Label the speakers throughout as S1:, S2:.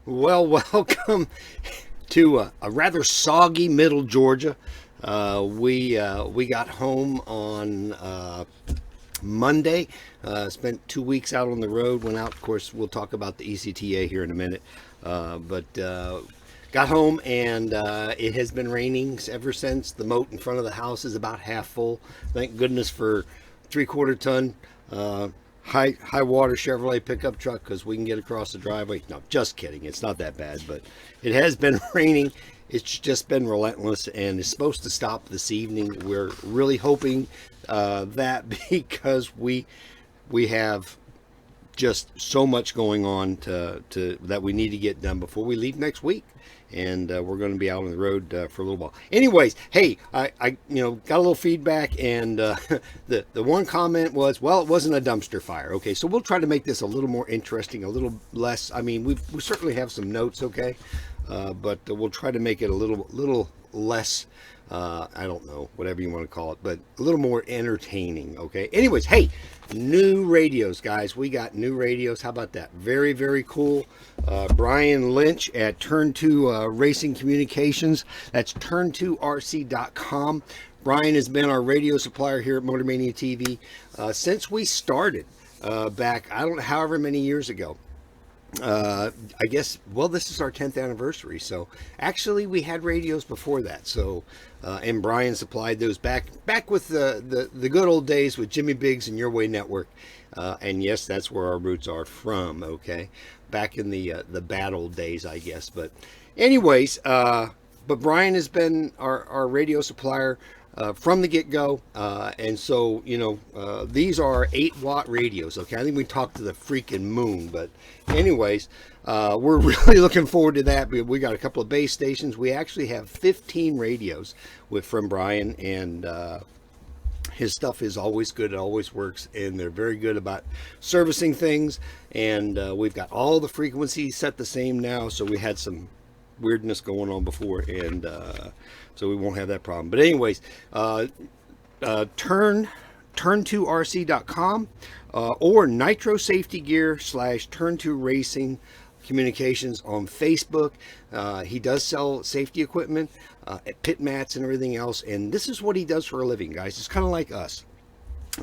S1: Well, welcome to a rather soggy middle Georgia. We got home on Monday. Spent 2 weeks out on the road. Went out. Of course, we'll talk about the ECTA here in a minute. But got home and it has been raining ever since. The moat in front of the house is about half full. Thank goodness for 3/4 ton. High water Chevrolet pickup truck because we can get across the driveway. No, just kidding. It's not that bad, but it has been raining. It's just been relentless, and it's supposed to stop this evening. We're really hoping that because we have just so much going on to that we need to get done before we leave next week. And we're going to be out on the road for a little while. Anyways, hey, I got a little feedback, and the one comment was, well, it wasn't a dumpster fire. Okay, so we'll try to make this a little more interesting, a little less. I mean, we certainly have some notes, okay, but we'll try to make it a little less. I don't know, whatever you want to call it, but a little more entertaining, okay? Anyways, hey, new radios, guys. We got new radios. How about that? Very, very cool. Brian Lynch at Turn 2 Racing Communications. That's turn2rc.com. Brian has been our radio supplier here at Motor Mania TV since we started back, I don't know, however many years ago. I guess, well, this is our 10th anniversary, so actually we had radios before that. So and Brian supplied those back with the good old days with Jimmy Biggs and Your Way Network. And yes, that's where our roots are from, okay, back in the bad old days, I guess. But anyways, but Brian has been our radio supplier from the get-go, and so these are 8-watt radios. Okay, I think we talked to the freaking moon, but anyways, we're really looking forward to that. We got a couple of base stations. We actually have 15 radios from Brian, and his stuff is always good. It always works, and they're very good about servicing things. And we've got all the frequencies set the same now, so we had some weirdness going on before, and so we won't have that problem. But anyways, turn2rc.com or Nitro Safety Gear / Turn2 Racing Communications on Facebook. He does sell safety equipment, pit mats and everything else, and this is what he does for a living, guys. It's kind of like us.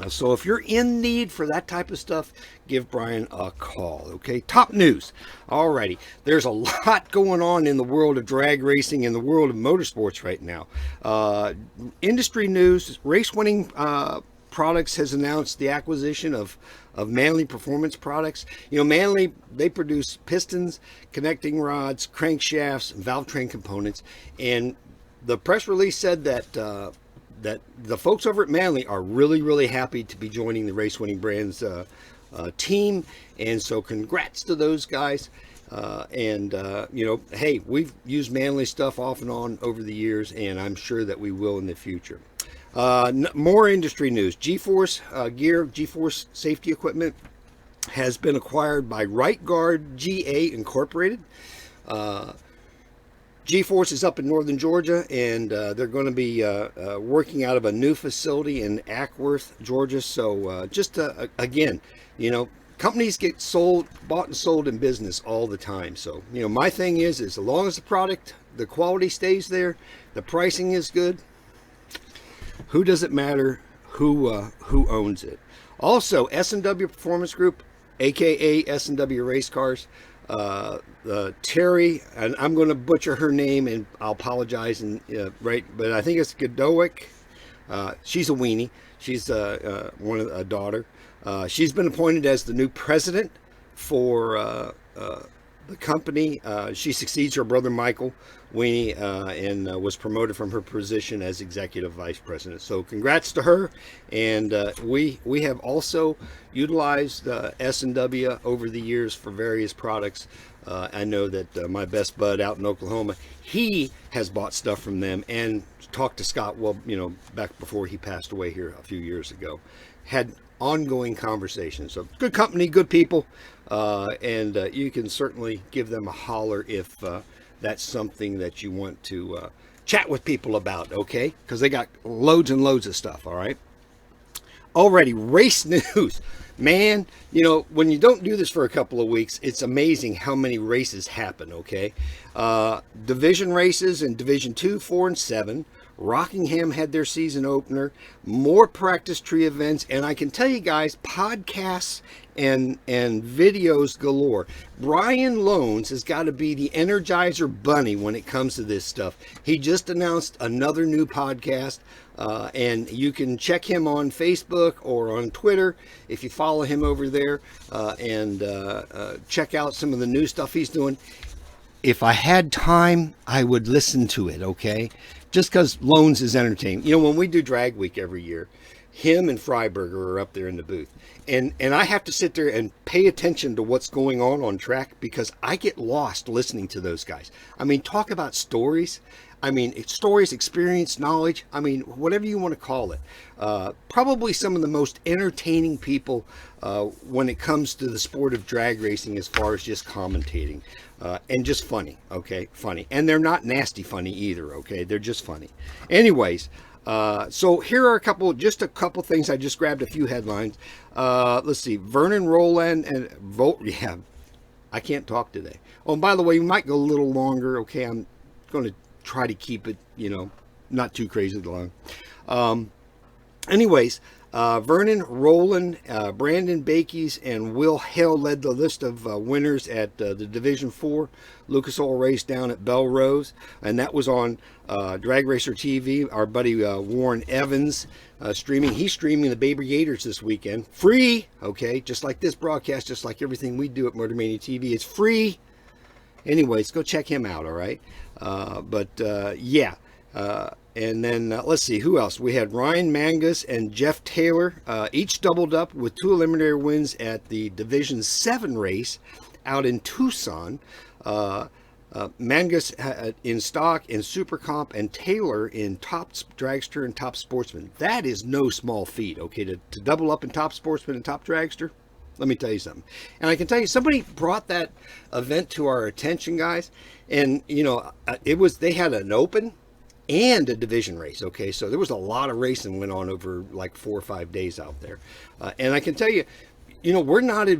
S1: So if you're in need for that type of stuff, give Brian a call, okay? Top news. Alrighty. There's a lot going on in the world of drag racing and the world of motorsports right now. Industry news, Race Winning Products has announced the acquisition of Manley Performance Products. Manley, they produce pistons, connecting rods, crankshafts, valve train components, and the press release said that the folks over at Manley are really, really happy to be joining the Race Winning Brands team, and so congrats to those guys. Hey, we've used Manley stuff off and on over the years, and I'm sure that we will in the future. More industry news. G-Force gear, G-Force safety equipment has been acquired by Right Guard GA Incorporated. G-Force is up in northern Georgia, and they're going to be working out of a new facility in Ackworth, Georgia. So again, companies get bought and sold in business all the time. So, my thing is as long as the product, the quality stays there, the pricing is good, who does it matter who owns it? Also, S&W Performance Group, aka S&W Race Cars. Terry, and I'm going to butcher her name, and I'll apologize, but I think it's Godowick. She's a weenie. She's a daughter. She's been appointed as the new president for the company. She succeeds her brother Michael Weenie, and was promoted from her position as executive vice president. So congrats to her. And we have also utilized S&W over the years for various products. I know that my best bud out in Oklahoma, he has bought stuff from them and talked to Scott, back before he passed away here a few years ago. Had ongoing conversations. So good company, good people, and you can certainly give them a holler if that's something that you want to chat with people about, okay? Because they got loads and loads of stuff, all right? Already, race news. Man, you know, when you don't do this for a couple of weeks, it's amazing how many races happen, okay? Division races in Division 2, 4, and 7. Rockingham had their season opener. More practice tree events. And I can tell you guys, podcasts and videos galore. Brian Loans has got to be the Energizer Bunny when it comes to this stuff. He just announced another new podcast, and you can check him on Facebook or on Twitter if you follow him over there, and check out some of the new stuff he's doing. If I had time, I would listen to it, okay? Just because Loans is entertaining. You know, when we do Drag Week every year, him and Freiberger are up there in the booth. And I have to sit there and pay attention to what's going on track, because I get lost listening to those guys. I mean, talk about stories. I mean, it's stories, experience, knowledge. I mean, whatever you want to call it. Probably some of the most entertaining people when it comes to the sport of drag racing, as far as just commentating. And just funny, okay? Funny. And they're not nasty funny either, okay? They're just funny. Anyways, so here are just a couple things. I just grabbed a few headlines. Let's see. Vernon Rowland and yeah, I can't talk today. Oh, and by the way, we might go a little longer, okay? I'm going to try to keep it, you know, not too crazy long. Anyways, Vernon Rowland, Brandon Bakeys, and Will Hale led the list of winners at the Division 4 Lucas Oil race down at Belrose, and that was on Drag Racer TV. Our buddy Warren Evans streaming. He's streaming the Baby Gators this weekend. Free, okay? Just like this broadcast, just like everything we do at Motor Mania TV. It's free. Anyways, go check him out, all right? Yeah. And then let's see, who else? We had Ryan Mangus and Jeff Taylor, each doubled up with 2 eliminator wins at the Division 7 race out in Tucson. Mangus in stock, in Super Comp, and Taylor in Top Dragster and Top Sportsman. That is no small feat, okay, to double up in Top Sportsman and Top Dragster. Let me tell you something. And I can tell you, somebody brought that event to our attention, guys. And, you know, they had an open and a division race, okay? So there was a lot of racing went on over like 4 or 5 days out there. And I can tell you, you know, we're not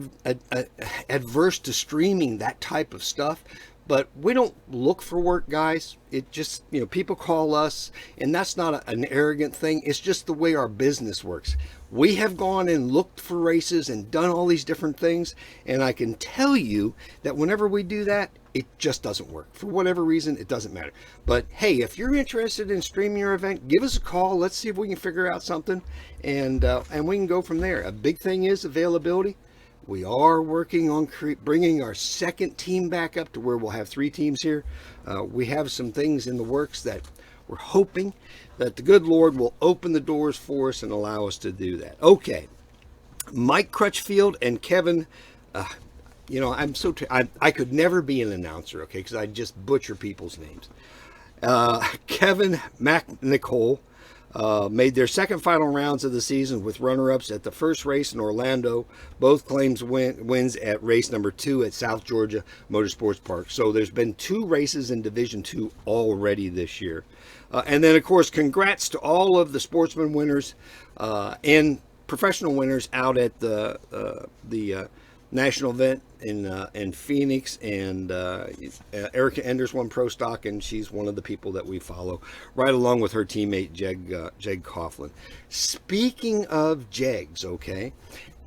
S1: adverse to streaming that type of stuff, but we don't look for work, guys. It just, you know, people call us, and that's not an arrogant thing. It's just the way our business works. We have gone and looked for races and done all these different things, and I can tell you that whenever we do that, it just doesn't work. For whatever reason, it doesn't matter. But hey, if you're interested in streaming your event, give us a call. Let's see if we can figure out something, and we can go from there. A big thing is availability. We are working on bringing our second team back up to where we'll have 3 teams here. We have some things in the works that we're hoping that the good Lord will open the doors for us and allow us to do that. Okay, Mike Crutchfield and Kevin, you know, I could never be an announcer, okay, because I just butcher people's names. Kevin McNicol made their second final rounds of the season with runner-ups at the first race in Orlando. Both claims wins at race number 2 at South Georgia Motorsports Park. So there's been 2 races in Division 2 already this year. And then, of course, congrats to all of the sportsman winners and professional winners out at the national event in Phoenix. And Erica Enders won Pro Stock, and she's one of the people that we follow, right along with her teammate Jeg Coughlin. Speaking of Jegs, okay,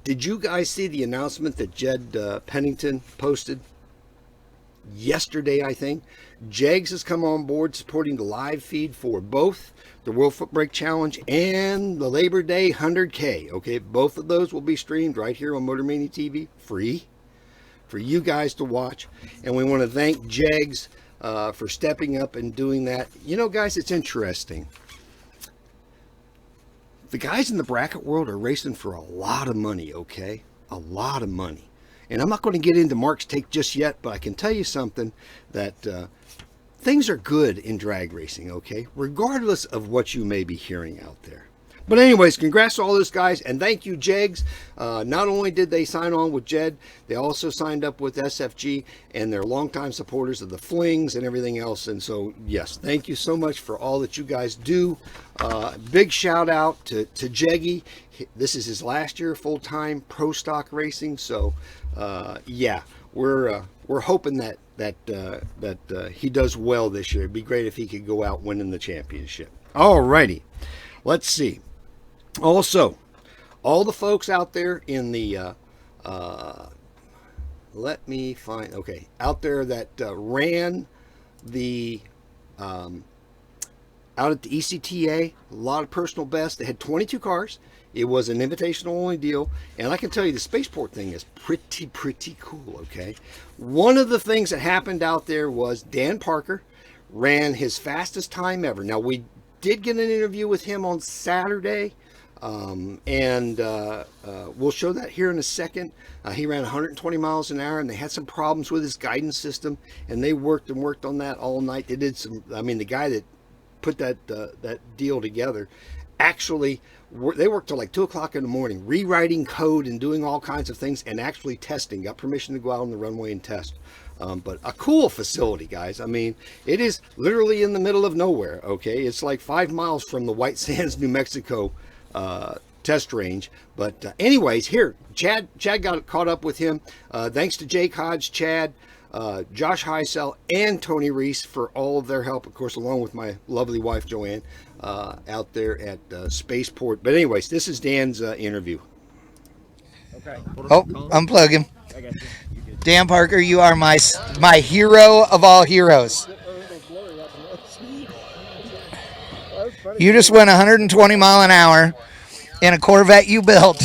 S1: did you guys see the announcement that Jed Pennington posted yesterday? I think Jegs has come on board supporting the live feed for both the World Foot Brake Challenge and the Labor Day 100K. Okay, both of those will be streamed right here on Motor Mania TV, free for you guys to watch. And we want to thank Jegs for stepping up and doing that. You know, guys, it's interesting. The guys in the bracket world are racing for a lot of money, okay? A lot of money. And I'm not going to get into Mark's take just yet, but I can tell you something, that things are good in drag racing, okay? Regardless of what you may be hearing out there. But anyways, congrats to all those guys, and thank you, Jegs. Not only did they sign on with Jed, they also signed up with SFG, and they're longtime supporters of the Flings and everything else. And so, yes, thank you so much for all that you guys do. Big shout out to Jeggy. This is his last year full-time pro stock racing. So, yeah, we're hoping that he does well this year. It'd be great if he could go out winning the championship. Alrighty, let's see. Also, all the folks out there in the let me find out there that ran the out at the ECTA, a lot of personal bests. They had 22 cars. It was an invitational only deal, and I can tell you the spaceport thing is pretty cool. Okay, one of the things that happened out there was Dan Parker ran his fastest time ever. Now, we did get an interview with him on Saturday, and we'll show that here in a second. He ran 120 miles an hour, and they had some problems with his guidance system, and they worked on that all night. They did some, I mean, the guy that put that deal together actually they worked till like 2 o'clock in the morning rewriting code and doing all kinds of things, and actually testing. Got permission to go out on the runway and test. But a cool facility, guys. I mean, it is literally in the middle of nowhere. Okay, it's like 5 miles from the White Sands, New Mexico test range. But anyways, here Chad got caught up with him. Thanks to Jake Hodge, Chad, Josh Heisel, and Tony Reese for all of their help, of course, along with my lovely wife Joanne out there at Spaceport. But anyways, this is Dan's interview.
S2: Okay. Oh, unplug him. Dan Parker, you are my hero of all heroes. You just went 120 mile an hour in a Corvette you built,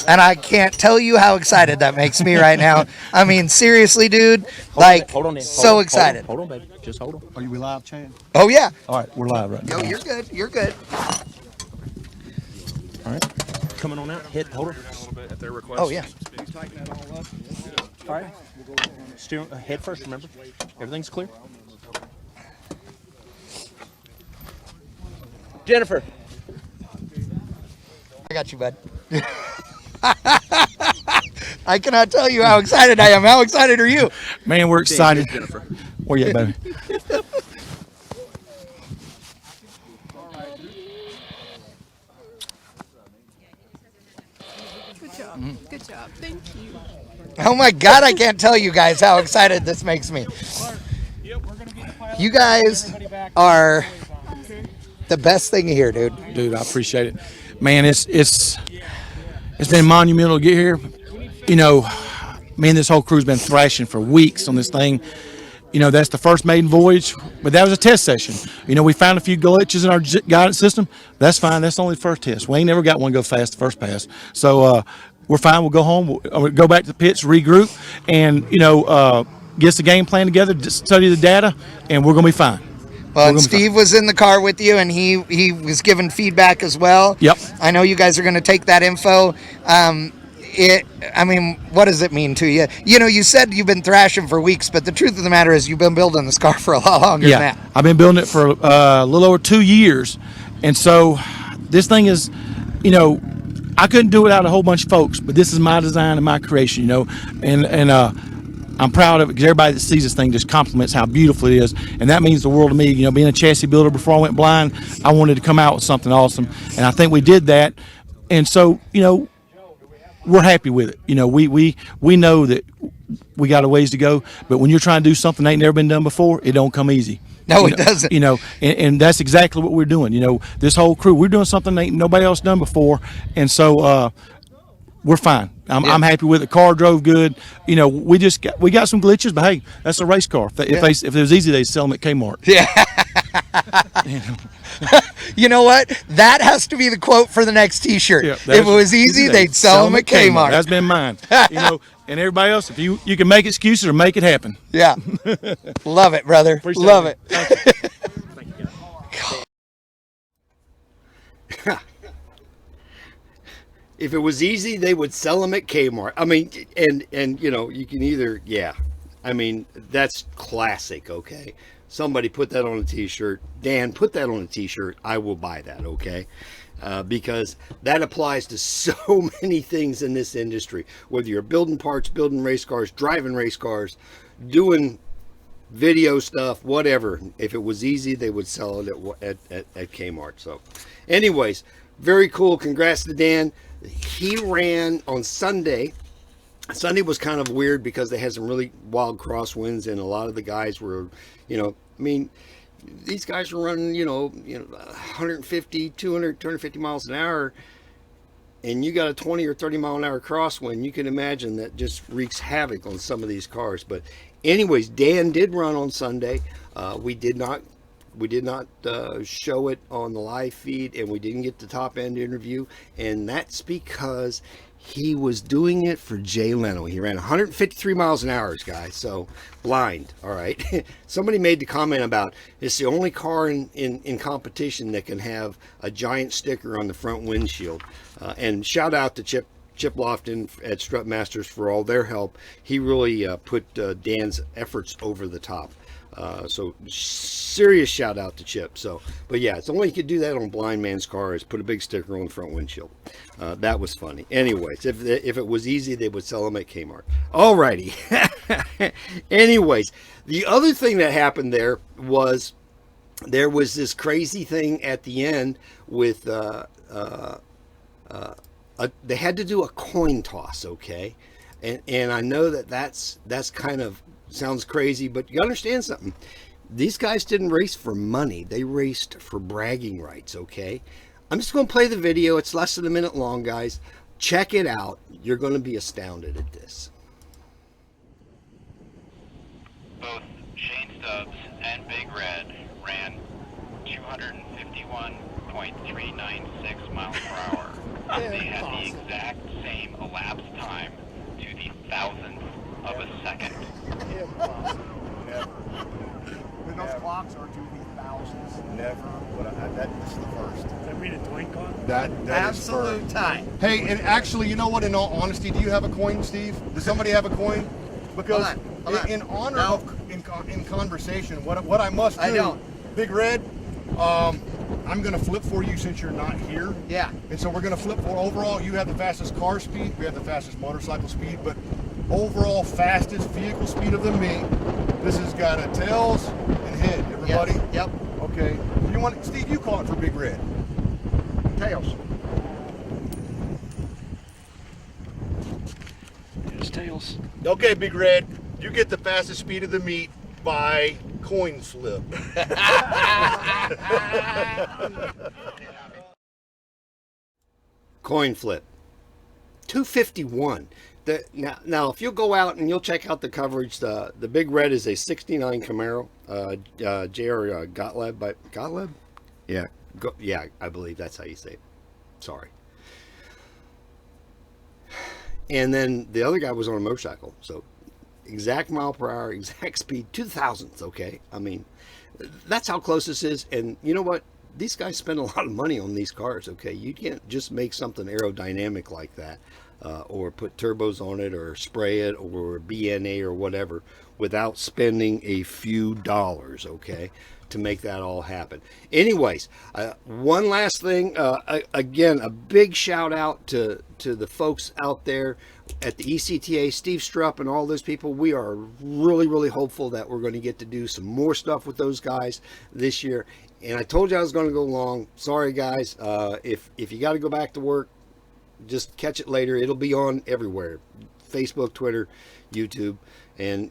S2: and I can't tell you how excited that makes me right now. I mean, seriously, dude, so excited.
S3: Hold on, baby. Just hold on. Are you live, Chad?
S2: Oh, yeah.
S3: All right, we're live right now.
S2: Yo, you're good. You're good.
S3: All right. Coming on out. Hold on. A little bit at their request.
S2: Oh, yeah.
S3: All right. Steer head first, remember? Everything's clear. Jennifer.
S2: I got you, bud. I cannot tell you how excited I am. How excited are you?
S3: Man, we're excited. Jennifer. Where you at, baby?
S4: Good job. Good job. Thank you.
S2: Oh my God, I can't tell you guys how excited this makes me. You guys are the best thing here, dude.
S3: Dude, I appreciate it. Man, it's been monumental to get here. You know, me and this whole crew's been thrashing for weeks on this thing. You know, that's the first maiden voyage, but that was a test session. You know, we found a few glitches in our guidance system. That's fine. That's only the first test. We ain't never got one go fast the first pass. So we're fine. We'll go home. We'll go back to the pits, regroup, and, you know, get the game plan together, study the data, and we're going to be fine.
S2: Well, and Steve was in the car with you, and he was giving feedback as well.
S3: Yep.
S2: I know you guys are going to take that info. I mean, what does it mean to you? You know, you said you've been thrashing for weeks, but the truth of the matter is you've been building this car for a lot longer than that.
S3: I've been building it for a little over 2 years. And so this thing is, you know, I couldn't do it without a whole bunch of folks, but this is my design and my creation, you know, and I'm proud of it because everybody that sees this thing just compliments how beautiful it is, and that means the world to me. You know, being a chassis builder before I went blind, I wanted to come out with something awesome, and I think we did that. And so, you know, we're happy with it. You know, we know that we got a ways to go, but when you're trying to do something that ain't never been done before, it don't come easy.
S2: No, it doesn't.
S3: You know, and that's exactly what we're doing. You know, this whole crew, we're doing something that ain't nobody else done before, and so we're fine. I'm happy with it. Car drove good. You know, we got some glitches, but hey, that's a race car. If it was easy, they'd sell them at Kmart.
S2: Yeah. You know. You know what? That has to be the quote for the next T-shirt. Yeah, if it was easy, they'd sell them at Kmart.
S3: That's been mine. You know, and everybody else, if you can make excuses or make it happen.
S2: Yeah. Love it, brother.
S3: Appreciate
S2: Love
S3: it.
S2: Thank
S1: you. If it was easy, they would sell them at Kmart. I mean, and you know, you can either, yeah. I mean, that's classic, okay? Somebody put that on a t-shirt. Dan, put that on a t-shirt. I will buy that, okay? Because that applies to so many things in this industry. Whether you're building parts, building race cars, driving race cars, doing video stuff, whatever. If it was easy, they would sell it at Kmart. So anyways, very cool. Congrats to Dan. He ran on Sunday. Sunday was kind of weird because they had some really wild crosswinds, and a lot of the guys were, I mean, these guys were running, 150, 200, 250 miles an hour, and you got a 20 or 30 mile an hour crosswind. You can imagine that just wreaks havoc on some of these cars. But anyways, Dan did run on Sunday. We did not show it on the live feed, and we didn't get the top end interview, and that's because he was doing it for Jay Leno. He ran 153 miles an hour, guys, so blind. All right. Somebody made the comment about it's the only car in competition that can have a giant sticker on the front windshield. And shout out to Chip Lofton at Strut Masters for all their help. He really put Dan's efforts over the top. So serious shout out to Chip. But yeah, it's only you could do that on blind man's car is put a big sticker on the front windshield. That was funny. Anyways, if it was easy, they would sell them at Kmart. Alrighty. Anyways, the other thing that happened there was this crazy thing at the end with they had to do a coin toss, okay? And I know that's kind of sounds crazy, but you understand something. These guys didn't race for money. They raced for bragging rights, okay? I'm just going to play the video. It's less than a minute long, guys. Check it out. You're going to be astounded at this.
S5: Both Shane Stubbs and Big Red ran 251.396 miles per hour. They had the exact same elapsed time to the thousandth of a second.
S6: Impossible. Never. When those clocks are to the thousands. Never. This is the first.
S7: Does that mean a doink on?
S6: That
S2: Absolute
S6: is
S2: time.
S6: Hey, and actually, you know what? In all honesty, do you have a coin, Steve? Does somebody have a coin? Because
S2: Hold on.
S6: in honor
S2: No.
S6: of in conversation, what I must do,
S2: I don't.
S6: Big Red, I'm gonna flip for you since you're not here.
S2: Yeah.
S6: And so we're gonna flip for overall. You have the fastest car speed. We have the fastest motorcycle speed, but overall fastest vehicle speed of the meet. This has got a tails and head. Everybody.
S2: Yes. Yep.
S6: Okay. You want Steve? You call it for Big Red.
S2: Tails.
S7: It's tails.
S6: Okay, Big Red. You get the fastest speed of the meet by coin flip.
S1: Coin flip. 251. Now, if you'll go out and you'll check out the coverage, the Big Red is a 69 Camaro, J.R. Gottlieb? Yeah, I believe that's how you say it. Sorry. And then the other guy was on a motorcycle, so exact mile per hour, exact speed, 2,000th, okay? I mean, that's how close this is, and you know what? These guys spend a lot of money on these cars, okay? You can't just make something aerodynamic like that. Or put turbos on it or spray it or BNA or whatever without spending a few dollars, okay, to make that all happen. Anyways, one last thing. Again, a big shout out to the folks out there at the ECTA, Steve Strupp and all those people. We are really, really hopeful that we're going to get to do some more stuff with those guys this year. And I told you I was going to go long. Sorry, guys. If you got to go back to work, just catch it later. It'll be on everywhere, Facebook, Twitter, YouTube, and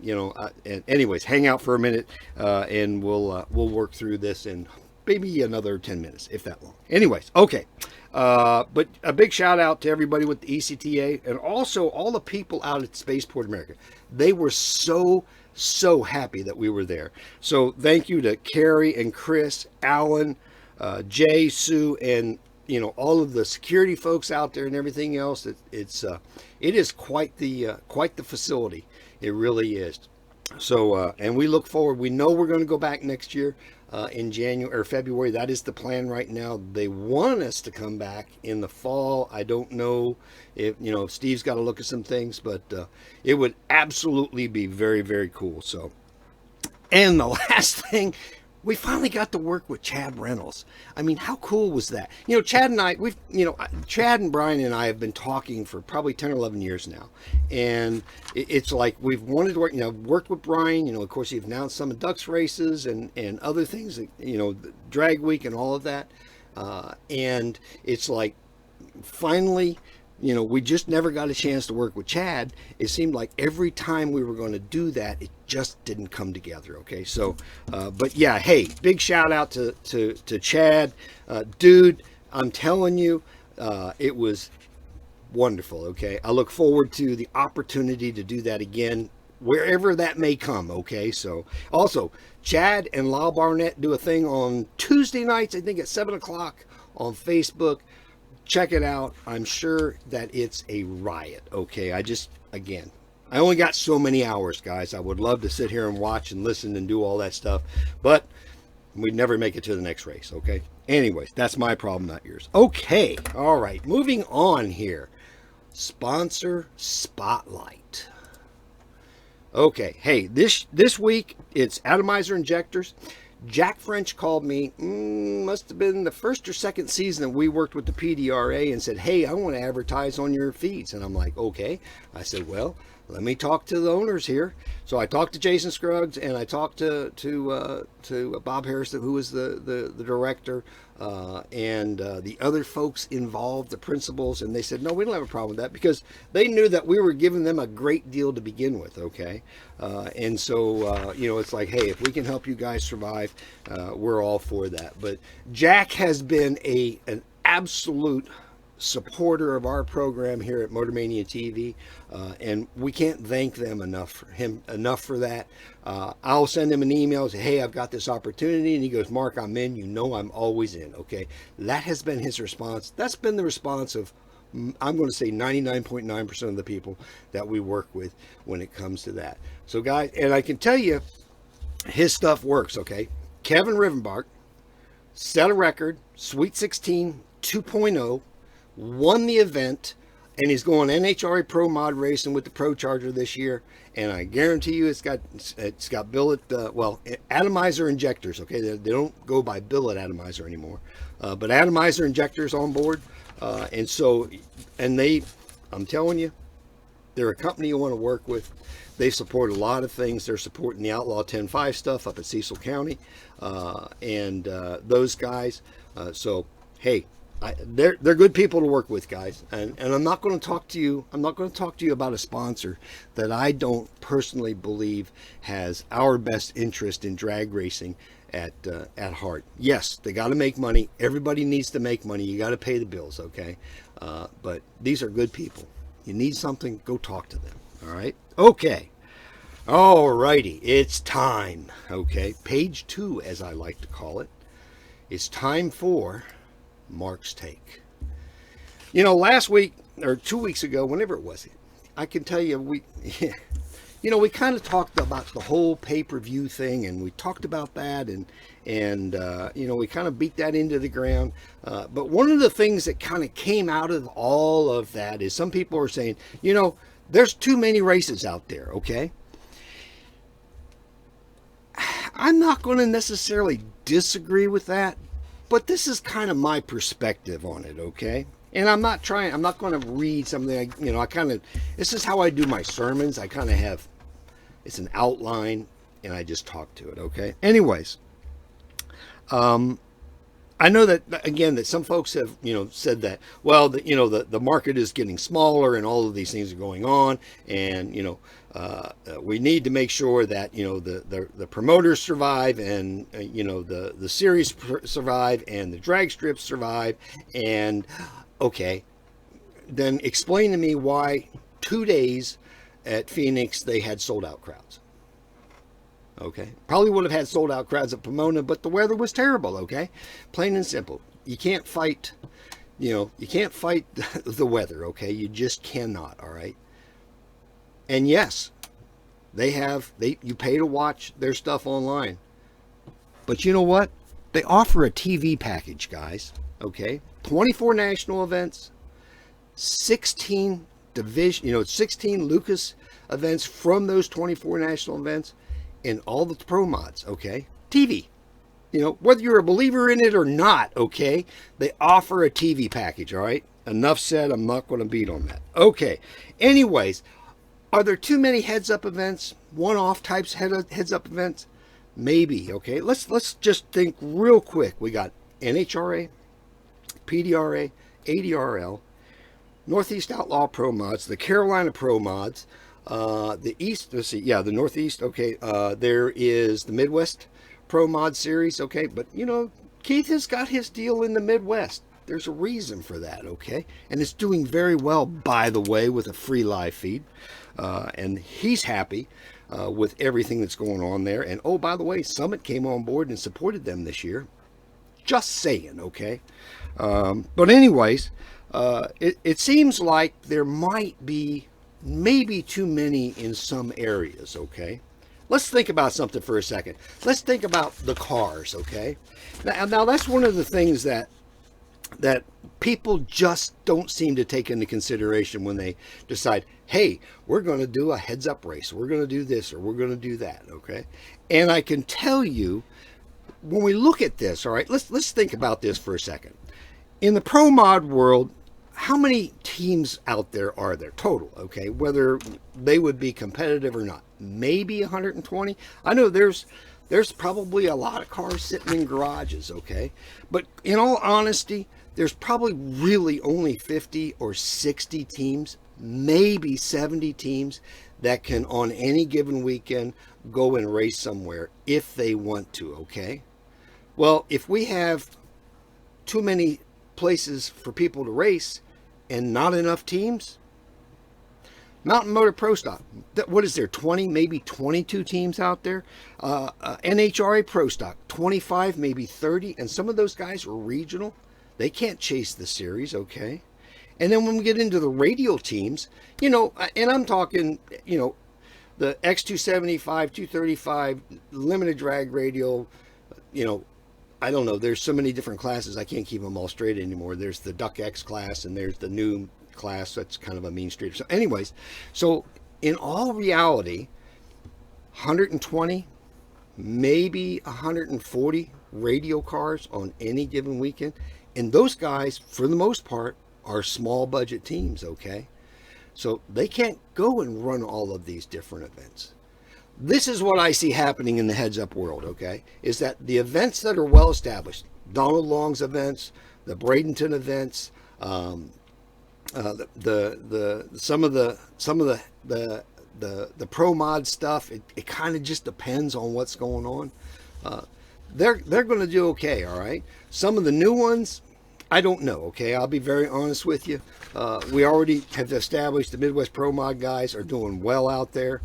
S1: and anyways, hang out for a minute, and we'll work through this in maybe another 10 minutes, if that long. Anyways, okay, but a big shout out to everybody with the ECTA and also all the people out at Spaceport America. They were so happy that we were there. So thank you to Carrie and Chris, Alan, Jay, Sue, and all of the security folks out there and everything else. It is quite the facility. It really is. So and we look forward. We know we're going to go back next year in January or February. That is the plan right now. They want us to come back in the fall. I don't know if Steve's got to look at some things, but it would absolutely be very, very cool. So And the last thing, we finally got to work with Chad Reynolds. I mean, how cool was that? You know, Chad and I, Chad and Brian and I have been talking for probably 10 or 11 years now. And it's like we've wanted to work, worked with Brian. Of course, he's announced some of Ducks races and other things, Drag Week and all of that. And it's like finally, we just never got a chance to work with Chad. It seemed like every time we were going to do that, it just didn't come together. Okay, so, but yeah, hey, big shout out to Chad, dude. I'm telling you, it was wonderful. Okay, I look forward to the opportunity to do that again, wherever that may come. Okay, so also Chad and Lyle Barnett do a thing on Tuesday nights, I think at 7:00 on Facebook. Check it out. I'm sure that it's a riot. Okay, I only got so many hours, guys. I would love to sit here and watch and listen and do all that stuff, but we'd never make it to the next race. Okay, anyways, that's my problem, not yours. Okay, all right, moving on here. Sponsor spotlight. Okay, hey, this week it's atomizer injectors. Jack French called me, must have been the first or second season that we worked with the PDRA, and said, hey, I want to advertise on your feeds. And I'm like, okay. I said, well, let me talk to the owners here. So I talked to Jason Scruggs, and I talked to Bob Harrison, who was the director, and the other folks involved, the principals, and they said, no, we don't have a problem with that, because they knew that we were giving them a great deal to begin with. Okay. And so, it's like, hey, if we can help you guys survive, we're all for that. But Jack has been an absolute supporter of our program here at Motormania TV, and we can't thank them enough for that. I'll send him an email, say, hey, I've got this opportunity, and he goes, Mark, I'm in. I'm always in. Okay, that has been his response. That's been the response of, I'm going to say 99.9% of the people that we work with when it comes to that. So guys, and I can tell you, his stuff works. Okay, Kevin Rivenbark set a record, Sweet 16 2.0, won the event, and he's going NHRA Pro Mod racing with the Pro Charger this year. And I guarantee you, it's got billet, atomizer injectors. Okay, they don't go by billet atomizer anymore, but atomizer injectors on board. And so, I'm telling you, they're a company you want to work with. They support a lot of things. They're supporting the Outlaw 10.5 stuff up at Cecil County, and those guys. So, hey, they're good people to work with, guys. And I'm not going to talk to you. I'm not going to talk to you about a sponsor that I don't personally believe has our best interest in drag racing at heart. Yes, they got to make money. Everybody needs to make money. You got to pay the bills, okay? But these are good people. You need something, go talk to them. All right? Okay. All righty. It's time. Okay. Page 2, as I like to call it. It's time for Mark's Take. Last week or 2 weeks ago, whenever it was, I can tell you we kind of talked about the whole pay-per-view thing, and we talked about that, and we kind of beat that into the ground. But one of the things that kind of came out of all of that is some people are saying, there's too many races out there. Okay. I'm not going to necessarily disagree with that, but this is kind of my perspective on it, okay? And I'm not going to read something, this is how I do my sermons. I kind of have, it's an outline, and I just talk to it, okay? Anyways, I know that, again, that some folks have, said that, well, the market is getting smaller and all of these things are going on, and, we need to make sure that, the promoters survive, and, the series survive, and the drag strips survive. And, okay, then explain to me why 2 days at Phoenix they had sold out crowds. Okay, probably would have had sold out crowds at Pomona, but the weather was terrible. Okay, plain and simple. You can't fight, you can't fight the weather. Okay, you just cannot. All right. And yes, you pay to watch their stuff online, but you know what? They offer a TV package, guys. Okay, 24 national events, 16 division, 16 Lucas events from those 24 national events. in all the pro mods, okay? TV. You know, whether you're a believer in it or not, okay, they offer a TV package, all right? Enough said, I'm not going to beat on that. Okay, anyways, are there too many heads-up events, one-off types heads-up events? Maybe, okay? Let's just think real quick. We got NHRA, PDRA, ADRL, Northeast Outlaw Pro Mods, the Carolina Pro Mods, the East, let's see, yeah, the Northeast, okay, there is the Midwest Pro Mod Series, okay, but, you know, Keith has got his deal in the Midwest. There's a reason for that, okay, and it's doing very well, by the way, with a free live feed, and he's happy with everything that's going on there, and, oh, by the way, Summit came on board and supported them this year. Just saying, okay, but anyways, it seems like there might be maybe too many in some areas, okay? Let's think about something for a second. Let's think about the cars, okay? Now that's one of the things that people just don't seem to take into consideration when they decide, hey, we're going to do a heads-up race. We're going to do this or we're going to do that, okay? And I can tell you, when we look at this, all right, let's think about this for a second. In the pro mod world, how many teams out there are there total, okay, whether they would be competitive or not? Maybe 120. I know there's probably a lot of cars sitting in garages, okay, but in all honesty, there's probably really only 50 or 60 teams, maybe 70 teams that can on any given weekend go and race somewhere if they want to, okay? Well, if we have too many places for people to race and not enough teams, Mountain Motor Pro Stock, what is there, 20, maybe 22 teams out there? NHRA Pro Stock, 25, maybe 30, and some of those guys are regional. They can't chase the series, okay? And then when we get into the radial teams, you know, and I'm talking, you know, the X275, 235, limited drag radial, you know, I don't know, there's so many different classes, I can't keep them all straight anymore. There's the Duck X class, and there's the new class that's kind of a mean street. So anyways, so in all reality, 120, maybe 140 radial cars on any given weekend. And those guys, for the most part, are small budget teams, okay? So they can't go and run all of these different events. This is what I see happening in the heads-up world, okay? Is that the events that are well established, Donald Long's events, the Bradenton events, some of the pro mod stuff, it kind of just depends on what's going on. They're going to do okay, all right? Some of the new ones, I don't know, okay? I'll be very honest with you. We already have established the Midwest Pro Mod guys are doing well out there.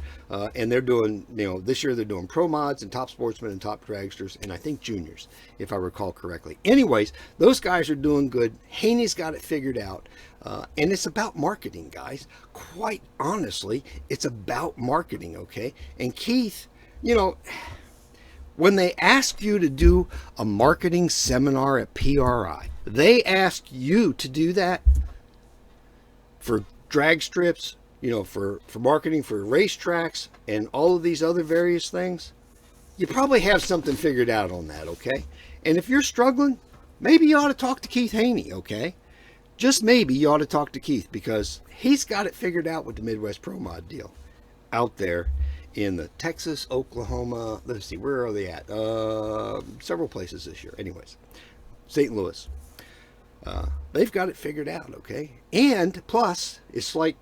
S1: And they're doing, you know, this year they're doing Pro Mods and Top Sportsmen and Top Dragsters, and I think Juniors, if I recall correctly. Anyways, those guys are doing good. Haney's got it figured out. And it's about marketing, guys. Quite honestly, it's about marketing, okay? And Keith, you know, when they ask you to do a marketing seminar at PRI, they ask you to do that for drag strips, you know, for marketing for racetracks and all of these other various things. You probably have something figured out on that, okay? And if you're struggling, maybe you ought to talk to Keith Haney, okay? Just maybe you ought to talk to Keith, because he's got it figured out with the Midwest Pro Mod deal out there in the Texas, Oklahoma, let's see, where are they at? Several places this year. Anyways, St. Louis. They've got it figured out, okay? And plus, it's like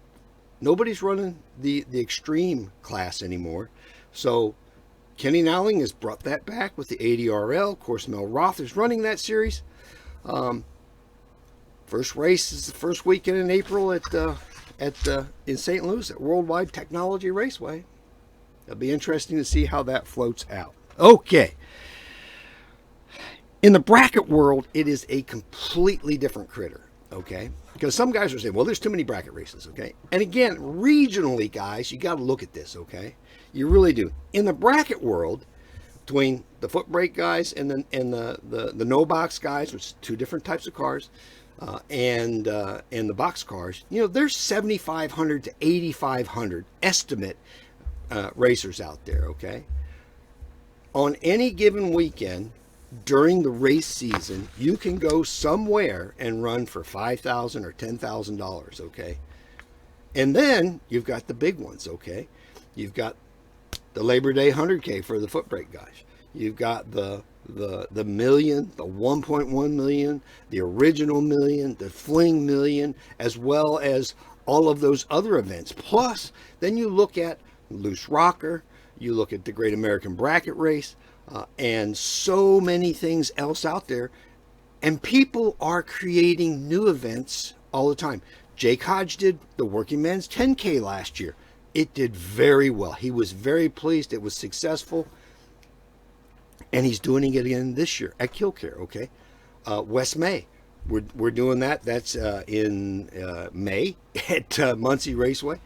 S1: nobody's running the extreme class anymore. So Kenny Nowling has brought that back with the ADRL. Of course, Mel Roth is running that series. First race is the first weekend in April in St. Louis at Worldwide Technology Raceway. It'll be interesting to see how that floats out. Okay. In the bracket world, it is a completely different critter, okay? Because some guys are saying, well, there's too many bracket races, okay? And again, regionally, guys, you got to look at this, okay? You really do. In the bracket world, between the foot brake guys and the no box guys, which is two different types of cars, and the box cars, you know, there's 7,500 to 8,500 estimate racers out there, okay? On any given weekend during the race season, you can go somewhere and run for $5,000 or $10,000, okay? And then you've got the big ones, okay? You've got the Labor Day 100K for the foot brake guys. You've got the million, the 1.1 million, the original million, the fling million, as well as all of those other events. Plus, then you look at Loose Rocker, you look at the Great American Bracket Race, and so many things else out there. And people are creating new events all the time. Jake Hodge did the Working Man's 10K last year. It did very well. He was very pleased. It was successful. And he's doing it again this year at Killcare, okay? West May, we're doing that. That's in May at Muncie Raceway.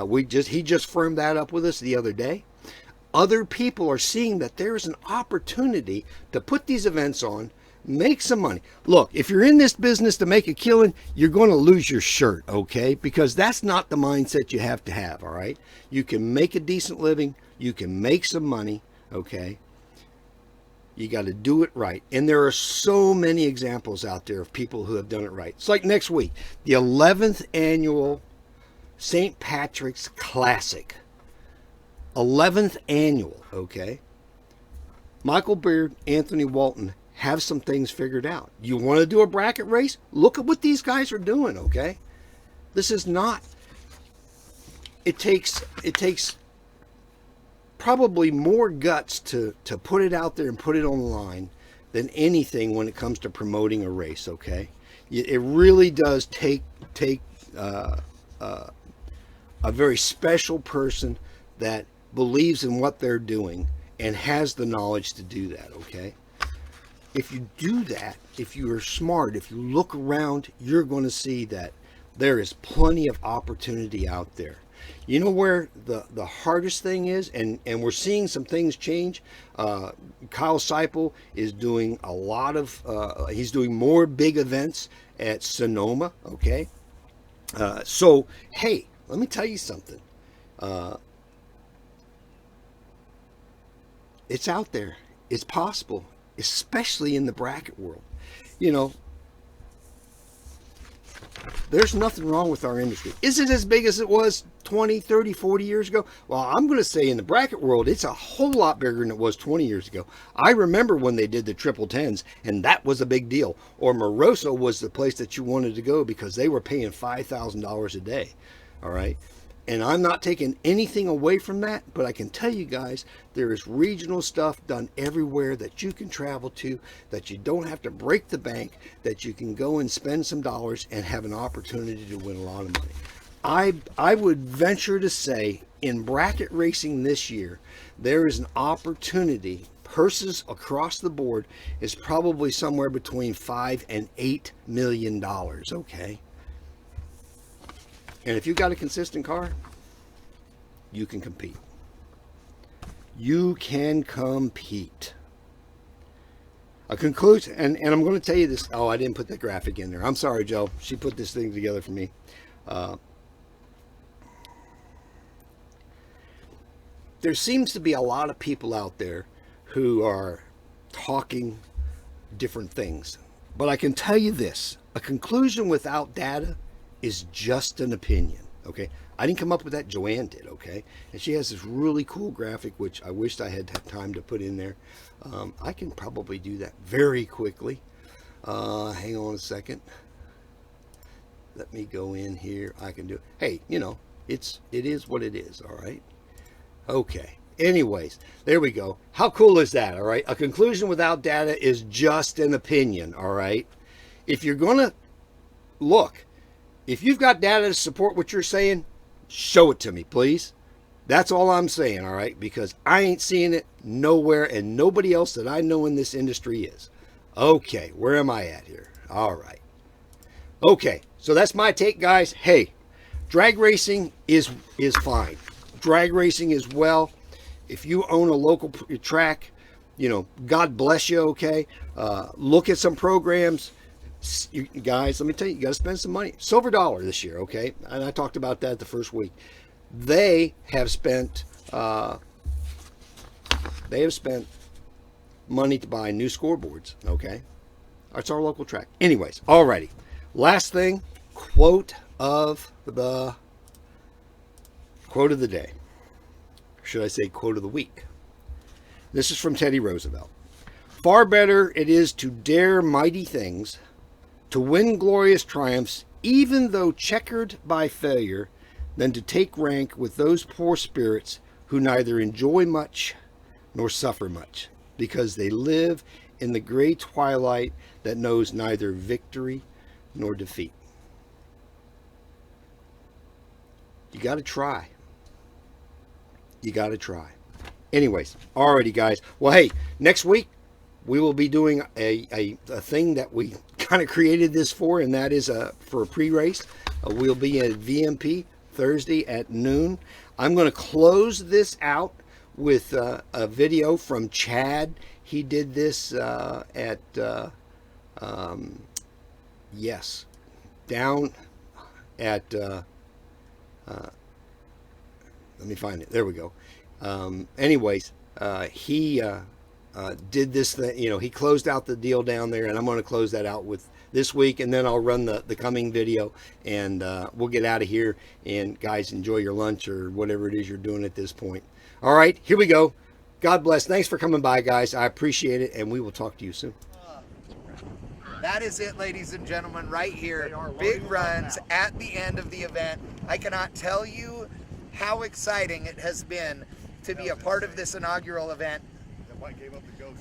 S1: He just firmed that up with us the other day. Other people are seeing that there's an opportunity to put these events on, make some money. Look, if you're in this business to make a killing, you're going to lose your shirt, okay? Because that's not the mindset you have to have, all right? You can make a decent living. You can make some money, okay? You got to do it right. And there are so many examples out there of people who have done it right. It's like next week, the 11th annual St. Patrick's Classic. 11th annual, okay? Michael Beard, Anthony Walton have some things figured out. You want to do a bracket race? Look at what these guys are doing, okay? This is not... It takes probably more guts to put it out there and put it on the line than anything when it comes to promoting a race, okay? It really does take a very special person that believes in what they're doing and has the knowledge to do that, okay? If you do that, if you are smart, if you look around, you're going to see that there is plenty of opportunity out there. You know where the hardest thing is, and we're seeing some things change. Kyle Seipel is doing a lot of, he's doing more big events at Sonoma, okay? So, hey, let me tell you something. It's out there. It's possible, especially in the bracket world. You know, there's nothing wrong with our industry. Is it as big as it was 20, 30, 40 years ago? Well, I'm going to say in the bracket world, it's a whole lot bigger than it was 20 years ago. I remember when they did the triple tens, and that was a big deal. Or Moroso was the place that you wanted to go because they were paying $5,000 a day. All right. And I'm not taking anything away from that, but I can tell you guys, there is regional stuff done everywhere that you can travel to, that you don't have to break the bank, that you can go and spend some dollars and have an opportunity to win a lot of money. I would venture to say in bracket racing this year, there is an opportunity. Purses across the board is probably somewhere between $5 and $8 million, okay? And if you've got a consistent car, you can compete. You can compete. A conclusion, and I'm going to tell you this. Oh, I didn't put that graphic in there. I'm sorry, Joe. She put this thing together for me. There seems to be a lot of people out there who are talking different things. But I can tell you this. A conclusion without data is just an opinion, okay? I didn't come up with that. Joanne did, okay? And she has this really cool graphic, which I wished I had time to put in there. I can probably do that very quickly. Hang on a second. Let me go in here. I can do it. Hey, you know, it is what it is, all right? Okay. Anyways, there we go. How cool is that, all right? A conclusion without data is just an opinion, all right? If you're going to look, if you've got data to support what you're saying, show it to me, please. That's all I'm saying, all right? Because I ain't seeing it nowhere, and nobody else that I know in this industry is. Okay, where am I at here? All right. Okay, so that's my take, guys. Hey, drag racing is fine. Drag racing is well. If you own a local track, you know, God bless you, okay? Look at some programs. You guys, let me tell you, you got to spend some money. Silver Dollar this year, okay? And I talked about that the first week. They have spent money to buy new scoreboards, okay? It's our local track. Anyways, alrighty. Last thing, quote of the day. Or should I say quote of the week? This is from Teddy Roosevelt. Far better it is to dare mighty things, to win glorious triumphs, even though checkered by failure, than to take rank with those poor spirits who neither enjoy much nor suffer much, because they live in the gray twilight that knows neither victory nor defeat. You got to try. You got to try. Anyways, alrighty, guys. Well, hey, next week we will be doing a thing that we kind of created this for, and that is for a pre-race. We'll be at VMP Thursday at noon. I'm going to close this out with a video from Chad. He did this at down at let me find it. There we go. Anyways, he did this thing, he closed out the deal down there, and I'm going to close that out with this week, and then I'll run the coming video, and we'll get out of here. And guys, enjoy your lunch or whatever it is you're doing at this point. All right, here we go. God bless. Thanks for coming by, guys. I appreciate it, and we will talk to you soon.
S2: That is it, ladies and gentlemen, right here. Big runs at the end of the event. I cannot tell you how exciting it has been to be a part of this inaugural event.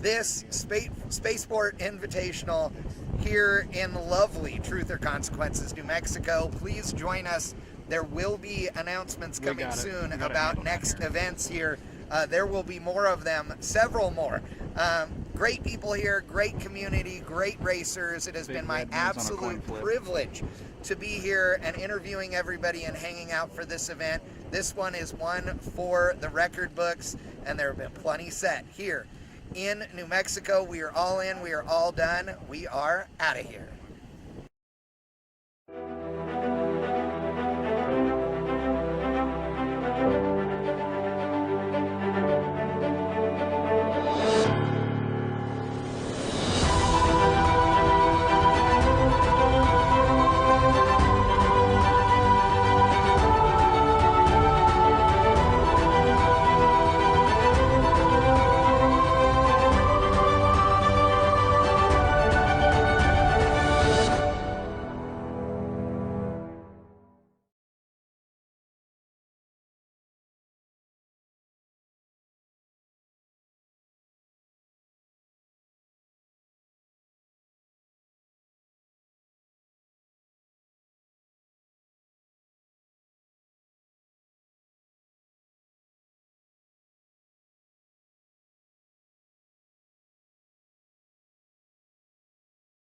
S2: This Spaceport Invitational here in lovely Truth or Consequences, New Mexico. Please join us. There will be announcements coming soon about next events here. There will be more of them, several more. Great people here, great community, great racers. It has been my absolute privilege to be here and interviewing everybody and hanging out for this event. This one is one for the record books, and there have been plenty set here in New Mexico. We are all in, we are all done. We are out of here.